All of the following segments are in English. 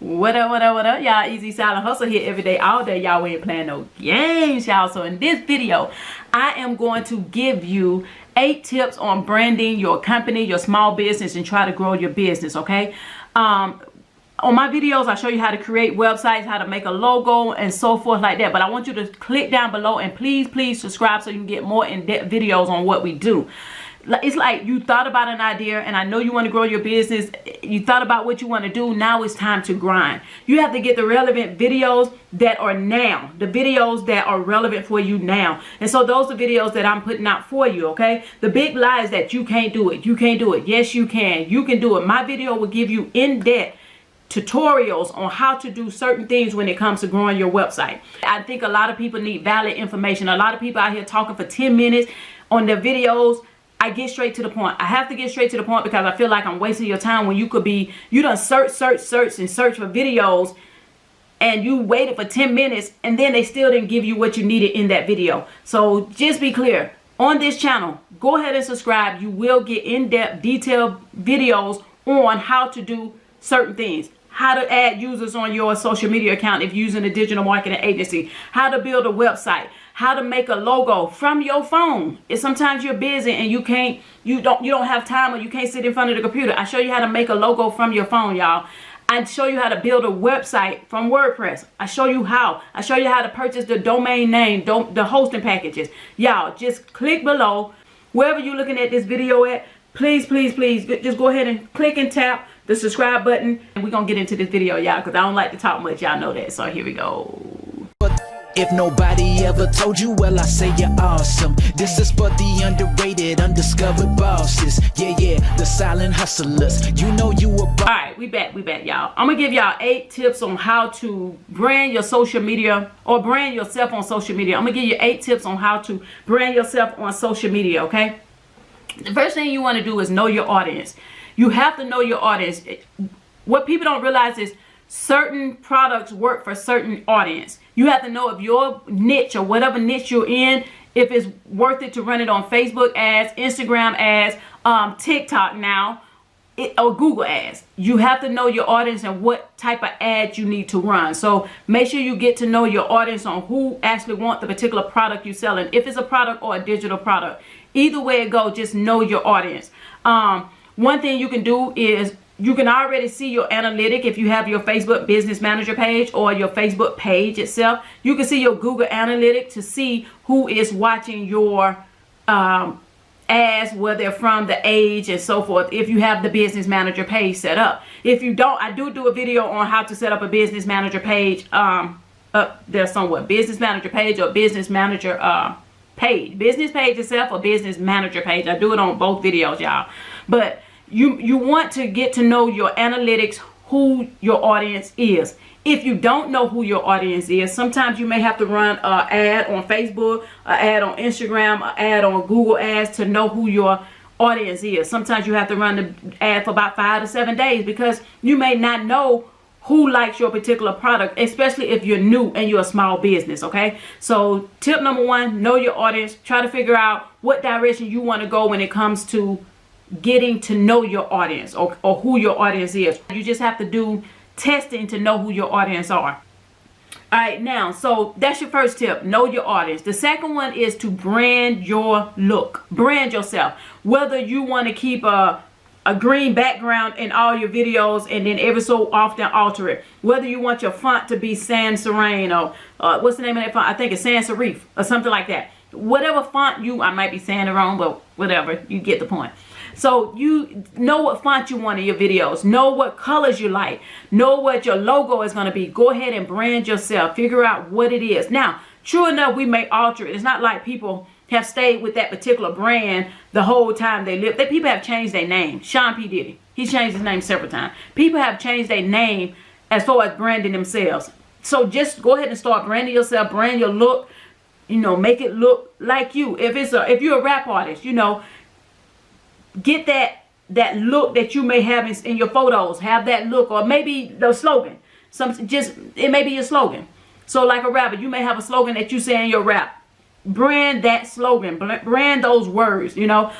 What up, what up, what up, y'all? Easy Silent Hustle here every day, all day. Y'all, we ain't playing no games, y'all. So in this video, I am going to give you 8 tips on branding your company, your small business, and try to grow your business, okay? On my videos, I show you how to create websites, how to make a logo, and so forth like that. But I want you to click down below and please subscribe so you can get more in-depth videos on what we do. It's like you thought about an idea, and I know you want to grow your business. You thought about what you want to do. Now it's time to grind. You have to get the relevant videos that are now, the videos that are relevant for you now. And so those are videos that I'm putting out for you, okay? The big lie is that you can't do it. You can't do it. Yes, you can. You can do it. My video will give you in-depth tutorials on how to do certain things when it comes to growing your website. I think a lot of people need valid information. A lot of people out here talking for 10 minutes on their videos. I get straight to the point. I have to get straight to the point because I feel like I'm wasting your time when you could be, you done search for videos and you waited for 10 minutes and then they still didn't give you what you needed in that video. So just be clear, on this channel, go ahead and subscribe. You will get in-depth, detailed videos on how to do certain things. How to add users on your social media account if you're using a digital marketing agency. How to build a website. How to make a logo from your phone. If sometimes you're busy and you don't have time, or you can't sit in front of the computer. I show you how to make a logo from your phone, y'all. I show you how to build a website from WordPress. I show you how. I show you how to purchase the domain name, the hosting packages. Y'all, just click below. Wherever you're looking at this video at, please just go ahead and click and tap the subscribe button, and we're gonna get into this video, y'all, because I don't like to talk much. Y'all know that. So here we go. If nobody ever told you, well, I say you're awesome. This is for the underrated, undiscovered bosses. Yeah, the silent hustlers. You know you a boss. Alright, we back, y'all. I'm gonna give y'all 8 tips on how to brand your social media or brand yourself on social media. I'm gonna give you 8 tips on how to brand yourself on social media, okay? The first thing you want to do is know your audience. You have to know your audience. What people don't realize is certain products work for certain audience. You have to know if your niche or whatever niche you're in, if it's worth it to run it on Facebook ads, Instagram ads, TikTok now, or Google ads. You have to know your audience and what type of ads you need to run. So make sure you get to know your audience on who actually want the particular product you're selling. If it's a product or a digital product, either way it goes, just know your audience. One thing you can do is you can already see your analytic if you have your Facebook Business Manager page or your Facebook page itself. You can see your Google Analytics to see who is watching your ads, where they're from, the age, and so forth, if you have the Business Manager page set up. If you don't, I do a video on how to set up a Business Manager page up there somewhere. Business Manager page or Business Manager page. Business page itself or Business Manager page. I do it on both videos, y'all. But you want to get to know your analytics, who your audience is. If you don't know who your audience is, sometimes you may have to run an ad on Facebook, an ad on Instagram, an ad on Google ads to know who your audience is. Sometimes you have to run the ad for about 5 to 7 days because you may not know who likes your particular product, especially if you're new and you're a small business, okay? So tip number 1, know your audience. Try to figure out what direction you want to go when it comes to getting to know your audience or who your audience is. You just have to do testing to know who your audience are. All right, now, so that's your first tip, know your audience. The second one is to brand your look. Brand yourself. Whether you want to keep a green background in all your videos and then every so often alter it. Whether you want your font to be sans serif or what's the name of that font? I think it's sans serif or something like that. Whatever font I might be saying it wrong, but whatever, you get the point. So you know what font you want in your videos. Know what colors you like. Know what your logo is going to be. Go ahead and brand yourself. Figure out what it is. Now, true enough, we may alter it. It's not like people have stayed with that particular brand the whole time they live. People have changed their name. Sean P. Diddy, he's changed his name several times. People have changed their name as far as branding themselves. So just go ahead and start branding yourself. Brand your look. You know, make it look like you. If you're a rap artist, you know, get that look that you may have in your photos. Have that look, or maybe the slogan. It may be your slogan. So like a rapper, you may have a slogan that you say in your rap. Brand that slogan. Brand those words. You know,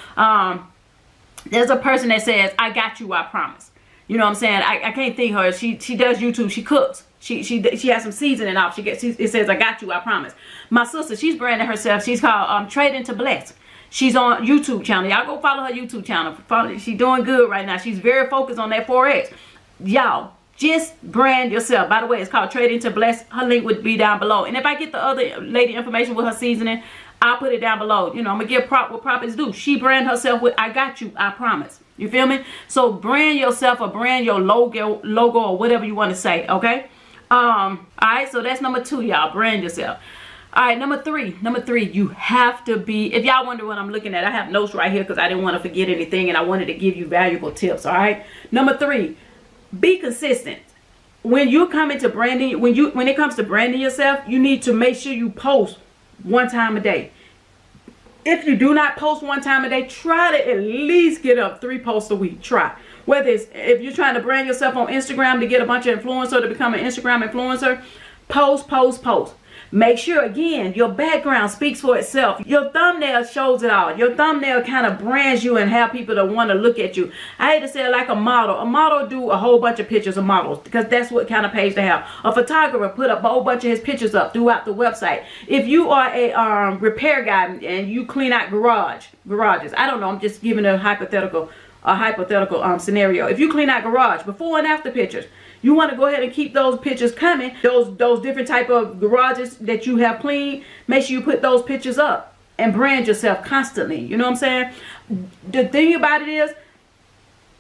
there's a person that says, "I got you, I promise." You know what I'm saying? I can't think her. She does YouTube. She cooks. She has some seasoning off. It says, I got you, I promise. My sister, she's branding herself. She's called Trading to Bless. She's on YouTube channel. Y'all go follow her YouTube channel. She's doing good right now. She's very focused on that Forex. Y'all, just brand yourself. By the way, it's called Trading to Bless. Her link would be down below. And if I get the other lady information with her seasoning, I'll put it down below. You know, I'm going to give what prophets do. She brand herself with, I got you, I promise. You feel me? So brand yourself or brand your logo or whatever you want to say, okay? All right, so that's number 2, y'all. Brand yourself. All right, number three, you have to be, if y'all wonder what I'm looking at, I have notes right here because I didn't want to forget anything and I wanted to give you valuable tips, all right? Number 3, be consistent. When you come into branding, when it comes to branding yourself, you need to make sure you post 1 time a day. If you do not post 1 time a day, try to at least get up 3 posts a week. Try. Whether it's, if you're trying to brand yourself on Instagram to get a bunch of influencers to become an Instagram influencer, post. Make sure, again, your background speaks for itself. Your thumbnail shows it all. Your thumbnail kind of brands you and have people to want to look at you. I hate to say it like a model. A model do a whole bunch of pictures of models because that's what kind of page they have. A photographer put up a whole bunch of his pictures up throughout the website. If you are a repair guy and you clean out garages, I don't know, I'm just giving a hypothetical scenario. If you clean out garage, before and after pictures, you want to go ahead and keep those pictures coming. Those different type of garages that you have cleaned, make sure you put those pictures up and brand yourself constantly. You know what I'm saying? The thing about it is,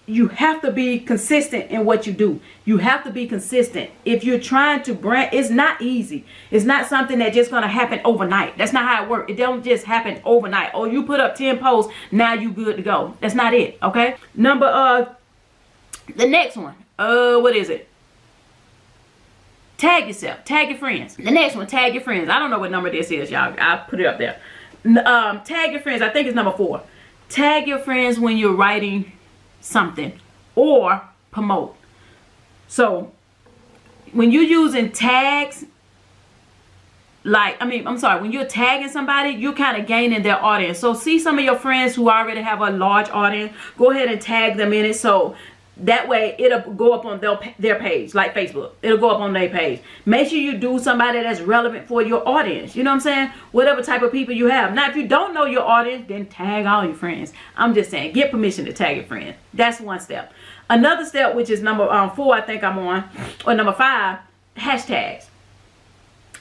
you have to be consistent in what you do. You have to be consistent. If you're trying to brand, it's not easy. It's not something that's just going to happen overnight. That's not how it works. It don't just happen overnight. Oh, you put up 10 posts, now you good to go. That's not it, okay? The next one. What is it? Tag yourself. Tag your friends. The next one, tag your friends. I don't know what number this is, y'all. I'll put it up there. Tag your friends. I think it's number 4. Tag your friends when you're writing something or promote. So when you're using tags, when you're tagging somebody, you're kind of gaining their audience. So see some of your friends who already have a large audience, go ahead and tag them in it. So that way it'll go up on their page, like Facebook. It'll go up on their page. Make sure you do somebody that's relevant for your audience. You know what I'm saying? Whatever type of people you have. Now, if you don't know your audience, then tag all your friends. I'm just saying, get permission to tag your friends. That's one step. Another step, which is number 4, I think I'm on, or number 5, hashtags.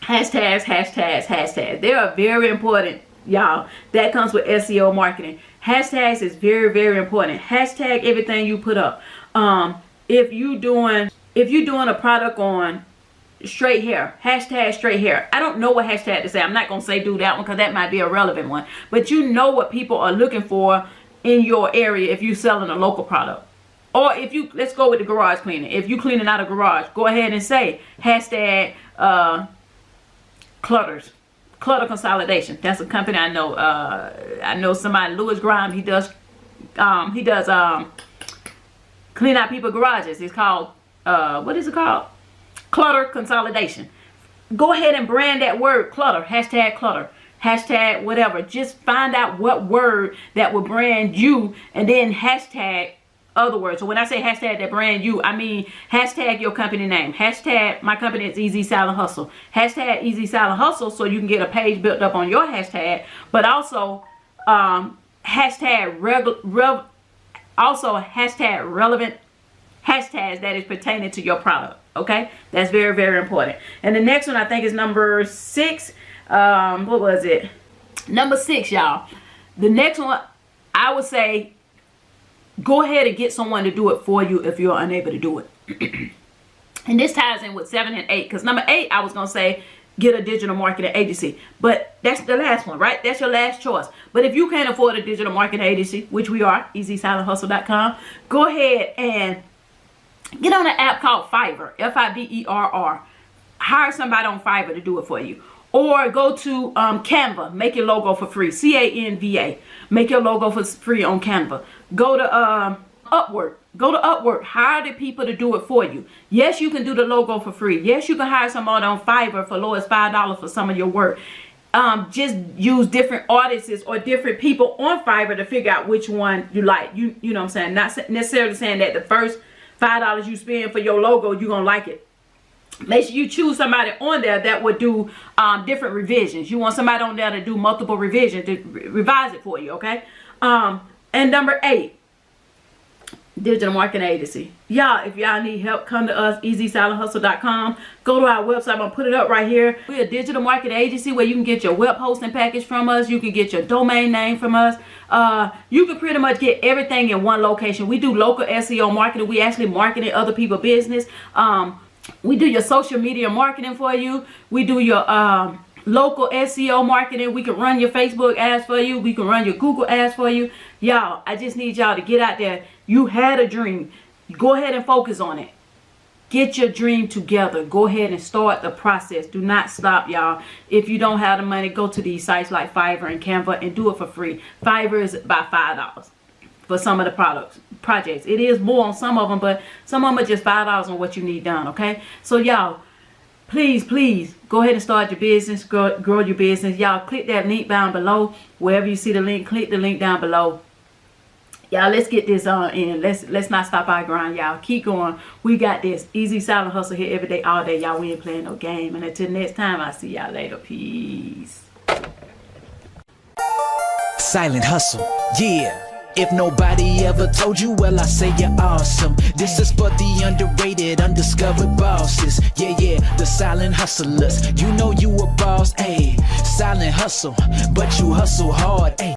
Hashtags. They are very important, y'all. That comes with SEO marketing. Hashtags is very, very important. Hashtag everything you put up. If you doing a product on straight hair, hashtag straight hair. I don't know what hashtag to say. I'm not gonna say do that one because that might be a relevant one. But you know what people are looking for in your area if you're selling a local product. Or if you, let's go with the garage cleaning. If you cleaning out a garage, go ahead and say hashtag clutter consolidation. That's a company I know. I know somebody, Louis Grimes. He does clean out people's garages. It's called what is it called? Clutter consolidation. Go ahead and brand that word clutter. Hashtag clutter. Hashtag whatever. Just find out what word that will brand you, and then hashtag other words. So when I say hashtag that brand you, I mean hashtag your company name. Hashtag my company is Easy Silent Hustle. Hashtag Easy Silent Hustle, so you can get a page built up on your hashtag. But also hashtag relevant hashtags that is pertaining to your product. Okay, that's very, very important. And the next one I think is number 6. What was it? Number 6, y'all. The next one, I would say, go ahead and get someone to do it for you if you're unable to do it. And this ties in with 7 and 8, because number 8, I was going to say, get a digital marketing agency. But that's the last one, right? That's your last choice. But if you can't afford a digital marketing agency, which we are, easysilenthustle.com, go ahead and get on an app called Fiverr, Fiverr. Hire somebody on Fiverr to do it for you. Or go to Canva, make your logo for free, Canva. Make your logo for free on Canva. Go to Upwork. Hire the people to do it for you. Yes, you can do the logo for free. Yes, you can hire somebody on Fiverr for low as $5 for some of your work. Just use different artists or different people on Fiverr to figure out which one you like. You know what I'm saying? Not necessarily saying that the first $5 you spend for your logo, you're going to like it. Make sure you choose somebody on there that would do different revisions. You want somebody on there to do multiple revisions, to revise it for you, okay? And number 8, digital marketing agency. Y'all, if y'all need help, come to us, easysilentHustle.com. Go to our website. I'm going to put it up right here. We're a digital marketing agency where you can get your web hosting package from us. You can get your domain name from us. You can pretty much get everything in one location. We do local SEO marketing. We actually market in other people's business. We do your social media marketing for you. We do your local SEO marketing. We can run your Facebook ads for you. We can run your Google ads for you. Y'all, I just need y'all to get out there. You had a dream. Go ahead and focus on it. Get your dream together. Go ahead and start the process. Do not stop, y'all. If you don't have the money, go to these sites like Fiverr and Canva and do it for free. Fiverr is about $5 for some of the projects. It is more on some of them, but some of them are just $5 on what you need done, okay? So y'all, please go ahead and start your business, grow your business. Y'all, click that link down below. Wherever you see the link, click the link down below. Y'all, let's get this in. Let's not stop our grind, y'all. Keep going. We got this. Easy Silent Hustle here every day, all day. Y'all, we ain't playing no game. And until next time, I'll see y'all later. Peace. Silent Hustle, yeah. If nobody ever told you, well, I say you're awesome. This is for the underrated, undiscovered bosses. Yeah, the silent hustlers. You know you a boss, ayy. Silent hustle, but you hustle hard, ayy.